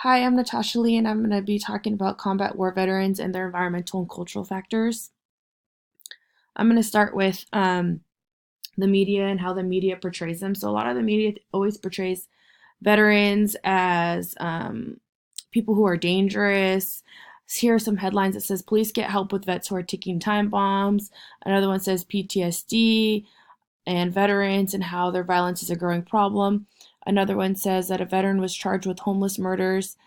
Hi, I'm Natasha Lee, and I'm going to be talking about combat war veterans and their environmental and cultural factors. I'm going to start with the media and how the media portrays them. So, a lot of the media always portrays veterans as people who are dangerous. Here are some headlines that says police get help with vets who are ticking time bombs. Another one says PTSD and veterans and how their violence is a growing problem. Another one says that a veteran was charged with homeless murders,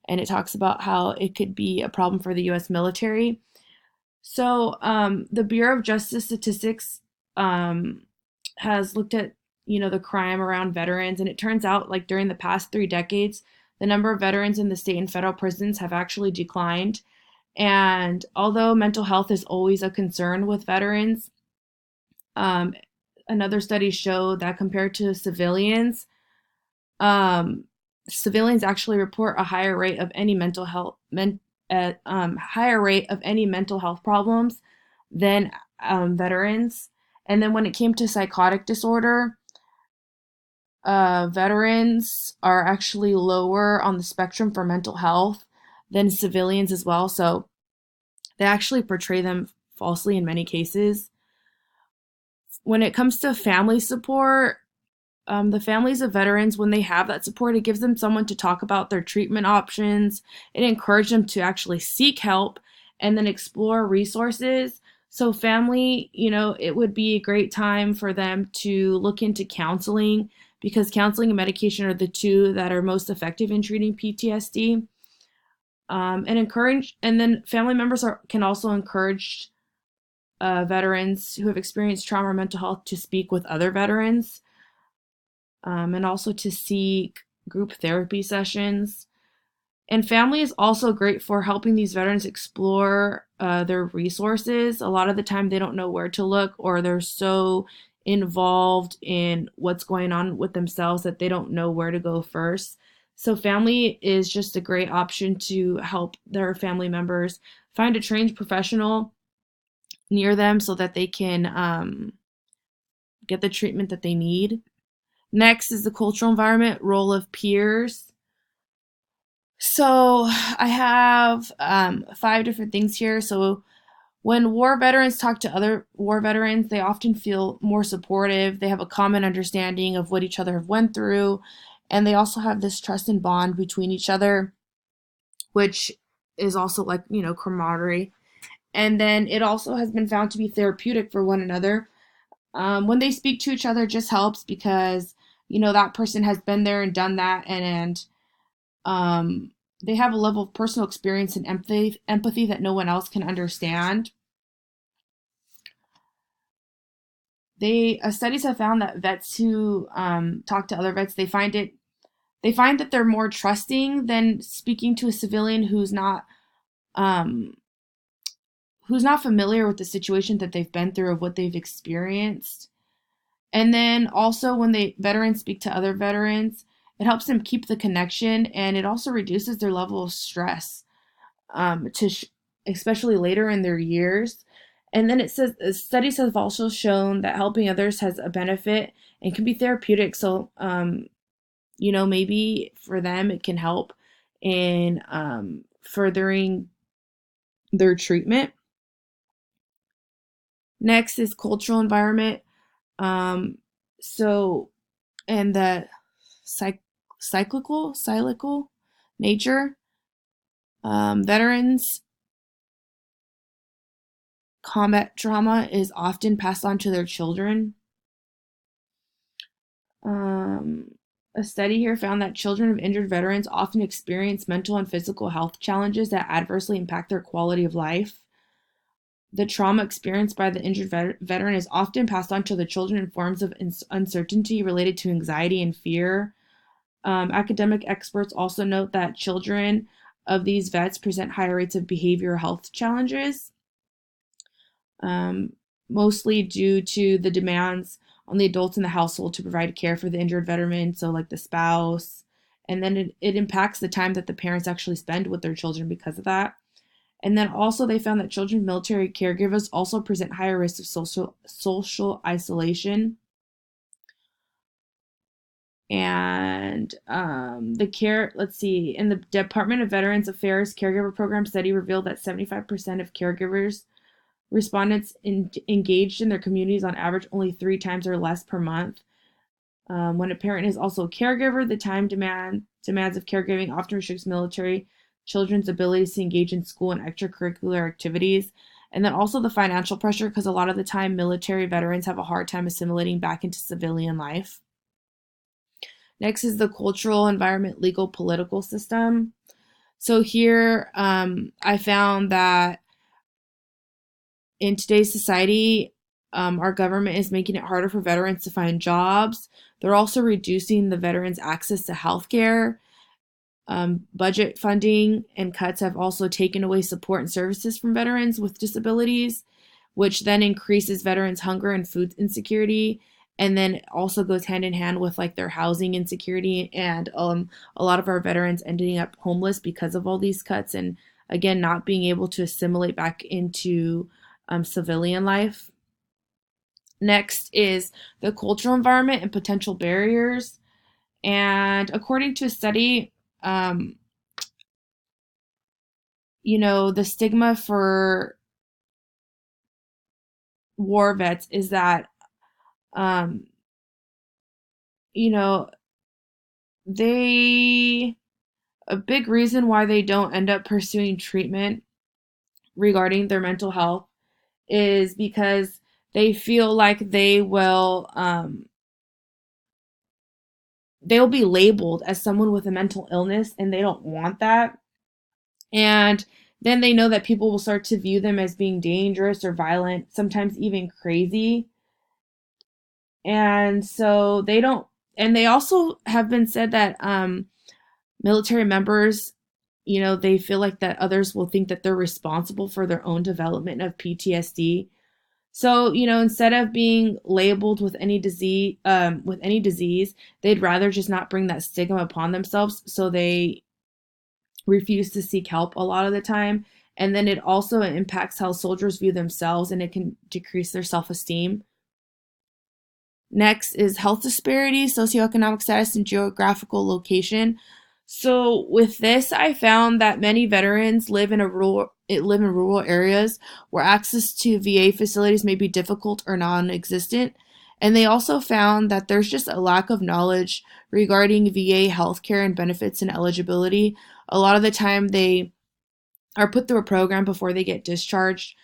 and it talks about how it could be a problem for the U.S. military. So, the Bureau of Justice Statistics um, has looked at the crime around veterans, and it turns out like during the past 3 decades, the number of veterans in the state and federal prisons have actually declined. And although mental health is always a concern with veterans, um, another study showed that compared to civilians, um, civilians actually report a higher rate of any higher rate of any mental health problems than veterans. And then when it came to psychotic disorder, veterans are actually lower on the spectrum for mental health than civilians as well. So they actually portray them falsely in many cases. When it comes to family support, the families of veterans, when they have that support, it gives them someone to talk about their treatment options. It encourages them to actually seek help and then explore resources. So, family, it would be a great time for them to look into counseling because counseling and medication are the two that are most effective in treating PTSD. And then family members can also encourage veterans who have experienced trauma or mental health to speak with other veterans, and also to seek group therapy sessions. And family is also great for helping these veterans explore their resources. A lot of the time, they don't know where to look, or they're so involved in what's going on with themselves that they don't know where to go first. So, family is just a great option to help their family members find a trained professional near them so that they can get the treatment that they need. Next is the cultural environment, role of peers. So I have 5 different things here. So when war veterans talk to other war veterans, they often feel more supportive. They have a common understanding of what each other have went through, and they also have this trust and bond between each other, which is also like camaraderie. And then it also has been found to be therapeutic for one another. When they speak to each other, it just helps because that person has been there and done that, and um, they have a level of personal experience and empathy that no one else can understand. They Studies have found that vets who talk to other vets, they find that they're more trusting than speaking to a civilian um, who's not familiar with the situation that they've been through or what they've experienced. And then also when veterans speak to other veterans, it helps them keep the connection, and it also reduces their level of stress, especially later in their years. And then it says studies have also shown that helping others has a benefit and can be therapeutic. So, maybe for them it can help in furthering their treatment. Next is cultural environment. Um, so, and the cyclical nature. Veterans combat trauma is often passed on to their children. Um, a study here found that children of injured veterans often experience mental and physical health challenges that adversely impact their quality of life. The trauma experienced by the injured veteran is often passed on to the children in forms of uncertainty related to anxiety and fear. Academic experts also note that children of these vets present higher rates of behavioral health challenges, um, mostly due to the demands on the adults in the household to provide care for the injured veteran, so like the spouse. And then it impacts the time that the parents actually spend with their children because of that. And then also they found that children of military caregivers also present higher risks of social isolation. And let's see, in the Department of Veterans Affairs Caregiver Program study revealed that 75% of caregivers respondents engaged in their communities on average only 3 times or less per month. When a parent is also a caregiver, the demands of caregiving often restricts military children's abilities to engage in school and extracurricular activities. And then also the financial pressure, because a lot of the time military veterans have a hard time assimilating back into civilian life. Next is the cultural, environment, legal, political system. So here I found that in today's society, our government is making it harder for veterans to find jobs. They're also reducing the veterans' access to health care. Budget funding and cuts have also taken away support and services from veterans with disabilities, which then increases veterans' hunger and food insecurity. And then it also goes hand in hand with like their housing insecurity and a lot of our veterans ending up homeless because of all these cuts and again not being able to assimilate back into civilian life. Next is the cultural environment and potential barriers. And according to a study, the stigma for war vets is that, um, you know, a big reason why they don't end up pursuing treatment regarding their mental health is because they feel like they'll be labeled as someone with a mental illness and they don't want that. And then they know that people will start to view them as being dangerous or violent, sometimes even crazy. And so they don't, and they also have been said that military members, they feel like that others will think that they're responsible for their own development of PTSD. So, instead of being labeled with any disease, they'd rather just not bring that stigma upon themselves. So they refuse to seek help a lot of the time. And then it also impacts how soldiers view themselves and it can decrease their self-esteem. Next is health disparities, socioeconomic status, and geographical location. So with this, I found that many veterans live in rural areas where access to VA facilities may be difficult or non-existent. And they also found that there's just a lack of knowledge regarding VA healthcare and benefits and eligibility. A lot of the time they are put through a program before they get discharged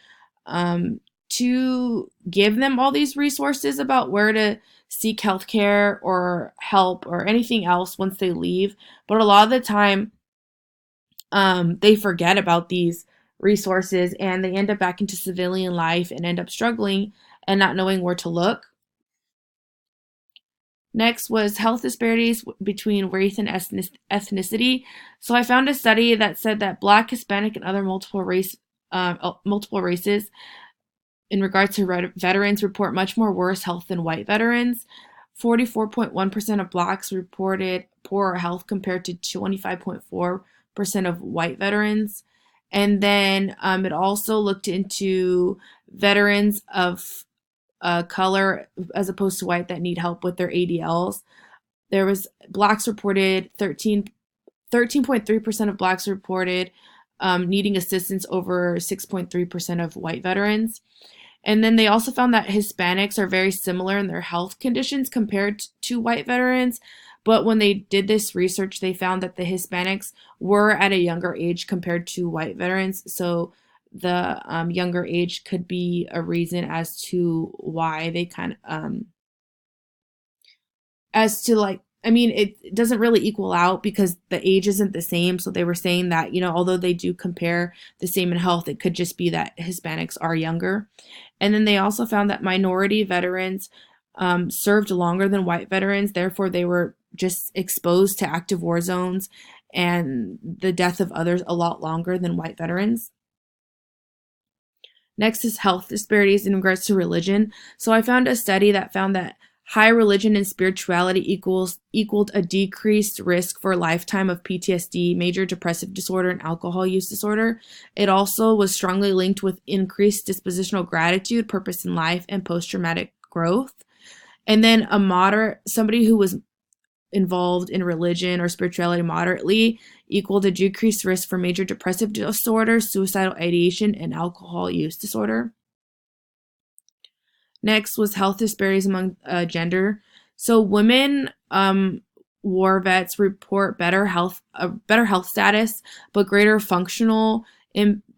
to give them all these resources about where to seek healthcare or help or anything else once they leave. But a lot of the time, they forget about these resources and they end up back into civilian life and end up struggling and not knowing where to look. Next was health disparities between race and ethnicity. So I found a study that said that Black, Hispanic, and other multiple races in regards to veterans report much more worse health than white veterans. 44.1% of Blacks reported poorer health compared to 25.4% of white veterans. And then it also looked into veterans of color as opposed to white that need help with their ADLs. Blacks reported 13.3% of Blacks reported needing assistance over 6.3% of white veterans. And then they also found that Hispanics are very similar in their health conditions compared to white veterans. But when they did this research, they found that the Hispanics were at a younger age compared to white veterans. So the younger age could be a reason as to why they it doesn't really equal out because the age isn't the same. So they were saying that, although they do compare the same in health, it could just be that Hispanics are younger. And then they also found that minority veterans served longer than white veterans. Therefore, they were just exposed to active war zones and the death of others a lot longer than white veterans. Next is health disparities in regards to religion. So I found a study that found that high religion and spirituality equaled a decreased risk for a lifetime of PTSD, major depressive disorder, and alcohol use disorder. It also was strongly linked with increased dispositional gratitude, purpose in life, and post-traumatic growth. And then somebody who was involved in religion or spirituality moderately equal to decreased risk for major depressive disorder, suicidal ideation, and alcohol use disorder. Next was health disparities among gender. So women war vets report better health status, but greater functional.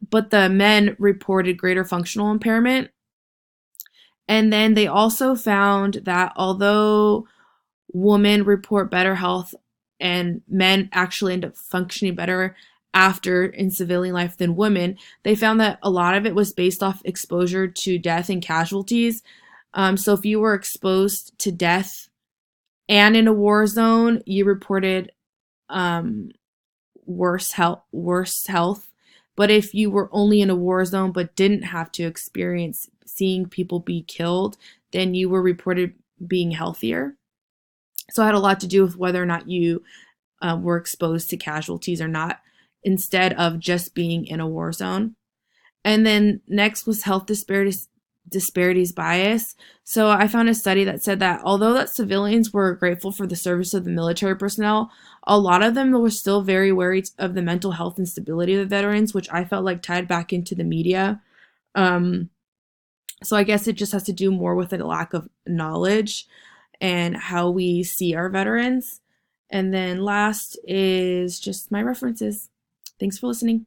But the men reported greater functional impairment. And then they also found that although women report better health and men actually end up functioning better after in civilian life than women, they found that a lot of it was based off exposure to death and casualties. So if you were exposed to death and in a war zone, you reported worse health. But if you were only in a war zone but didn't have to experience seeing people be killed, then you were reported being healthier. So it had a lot to do with whether or not you were exposed to casualties or not, instead of just being in a war zone. And then next was health disparities bias. So I found a study that said that although that civilians were grateful for the service of the military personnel, a lot of them were still very wary of the mental health and stability of the veterans, which I felt like tied back into the media. So I guess it just has to do more with a lack of knowledge and how we see our veterans. And then last is just my references. Thanks for listening.